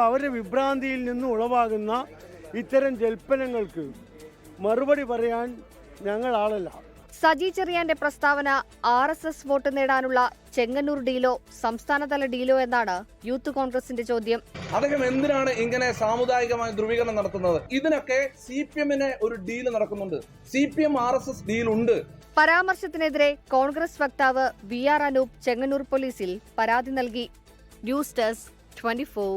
അവരുടെ വിഭ്രാന്തിയിൽ നിന്ന് ഉളവാകുന്ന ഇത്തരം ജൽപ്പനങ്ങൾക്ക് മറുപടി പറയാൻ ഞങ്ങൾ ആളല്ല. സജി ചെറിയാന്റെ പ്രസ്താവന RSS വോട്ട് നേടാനുള്ള ചെങ്ങന്നൂർ ഡീലോ സംസ്ഥാനതല ഡീലോ എന്നാണ് യൂത്ത് കോൺഗ്രസിന്റെ ചോദ്യം. അദ്ദേഹം എന്തിനാണ് ഇങ്ങനെ സാമുദായികമായ ധ്രുവീകരണം നടത്തുന്നത്? ഇതിനൊക്കെ CPM-ന് ഒരു ഡീൽ നടക്കുന്നുണ്ട്. CPM RSS ഡീൽ ഉണ്ട്. പരാമർശത്തിനെതിരെ കോൺഗ്രസ് വക്താവ് VR അനൂപ് ചെങ്ങന്നൂർ പോലീസിൽ പരാതി നൽകി. News desk 24.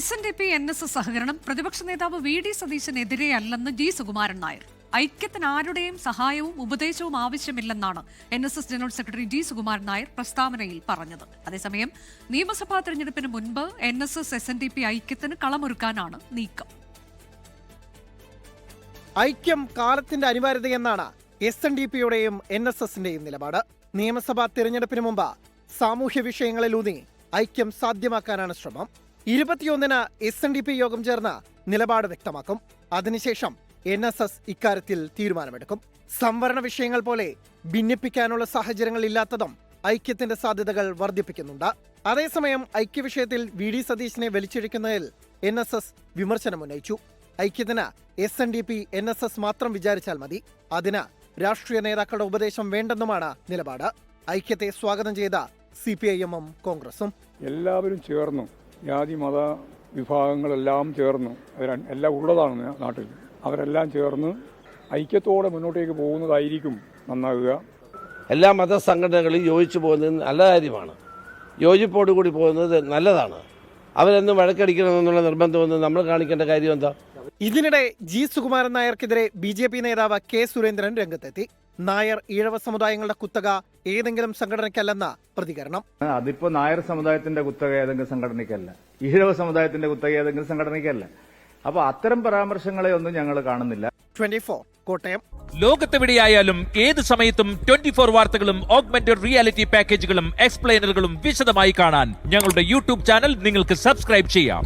SNDP NSS സഹകരണം പ്രതിപക്ഷ നേതാവ് VD സതീശനെതിരെയല്ലെന്ന് G സുകുമാരൻ നായർ. ഐക്യത്തിന് ആരുടെയും സഹായവും ഉപദേശവും ആവശ്യമില്ലെന്നാണ് NSS general secretary G Sukumaran Nair പ്രസ്താവനയിൽ പറഞ്ഞത്. അതേസമയം നിയമസഭാ തെരഞ്ഞെടുപ്പിന് മുൻപ് NSS SNDP ഐക്യത്തിന് കളമൊരുക്കാനാണ് നീക്കം. ഐക്യം കാലത്തിന്റെ അനിവാര്യതയെന്നാണ് SNDPയുടെയും NSSന്റെയും നിലപാട്. നിയമസഭാ തെരഞ്ഞെടുപ്പിന് മുമ്പ് സാമൂഹ്യ വിഷയങ്ങളിലൂന്നി ഐക്യം സാധ്യമാക്കാനാണ് ശ്രമം. 21-ന് SNDP യോഗം ചേർന്ന് നിലപാട് വ്യക്തമാക്കും. അതിനുശേഷം NSS ഇക്കാര്യത്തിൽ തീരുമാനമെടുക്കും. സംവരണ വിഷയങ്ങൾ പോലെ ഭിന്നിപ്പിക്കാനുള്ള സാഹചര്യങ്ങൾ ഇല്ലാത്തതും ഐക്യത്തിന്റെ സാധ്യതകൾ വർദ്ധിപ്പിക്കുന്നുണ്ട്. അതേസമയം ഐക്യവിഷയത്തിൽ VD സതീശനെ വലിച്ചിഴക്കുന്നതിൽ NSS വിമർശനമുന്നയിച്ചു. ഐക്യത്തിന് SNDP NSS മാത്രം വിചാരിച്ചാൽ മതി, അതിന് രാഷ്ട്രീയ നേതാക്കളുടെ ഉപദേശം വേണ്ടെന്നുമാണ് നിലപാട്. ഐക്യത്തെ സ്വാഗതം ചെയ്ത CPIM-ഉം കോൺഗ്രസും എല്ലാവരും ചേർന്നു, ജാതി മത വിഭാഗങ്ങളെല്ലാം ചേർന്നു, എല്ലാം ഉള്ളതാണ് നാട്ടിൽ. അവരെല്ലാം ചേർന്ന് ഐക്യത്തോടെ മുന്നോട്ടേക്ക് പോകുന്നതായിരിക്കും നന്നാകുക. എല്ലാ മതസംഘടനകളും യോജിച്ചു പോകുന്നത് നല്ല കാര്യമാണ്. യോജിപ്പോടുകൂടി പോകുന്നത് നല്ലതാണ്. അവരെന്നും വഴക്കടിക്കണമെന്നുള്ള നിർബന്ധമൊന്നും നമ്മൾ കാണിക്കേണ്ട കാര്യം എന്താ? ഇതിനിടെ G സുകുമാരൻ നായർക്കെതിരെ BJP നേതാവ് K സുരേന്ദ്രൻ രംഗത്തെത്തി. നായർ ഈഴവ സമുദായങ്ങളുടെ കുത്തക ഏതെങ്കിലും സംഘടനയ്ക്കല്ലെന്ന പ്രതികരണം. അതിപ്പോ നായർ സമുദായത്തിന്റെ കുത്തക ഏതെങ്കിലും സംഘടനയ്ക്കല്ല, ഈഴവ സമുദായത്തിന്റെ കുത്തക ഏതെങ്കിലും സംഘടനയ്ക്കല്ല. അപ്പൊ അത്തരം പരാമർശങ്ങളെ ഒന്നും ഞങ്ങൾ കാണുന്നില്ല. 24 കോട്ടയം. ലോകത്തെവിടെയായാലും ഏത് സമയത്തും 24 വാർത്തകളും ഓഗ്മെന്റഡ് റിയാലിറ്റി പാക്കേജുകളും എക്സ്പ്ലെയിനറുകളും വിശദമായി കാണാൻ ഞങ്ങളുടെ YouTube ചാനൽ നിങ്ങൾക്ക് സബ്സ്ക്രൈബ് ചെയ്യാം.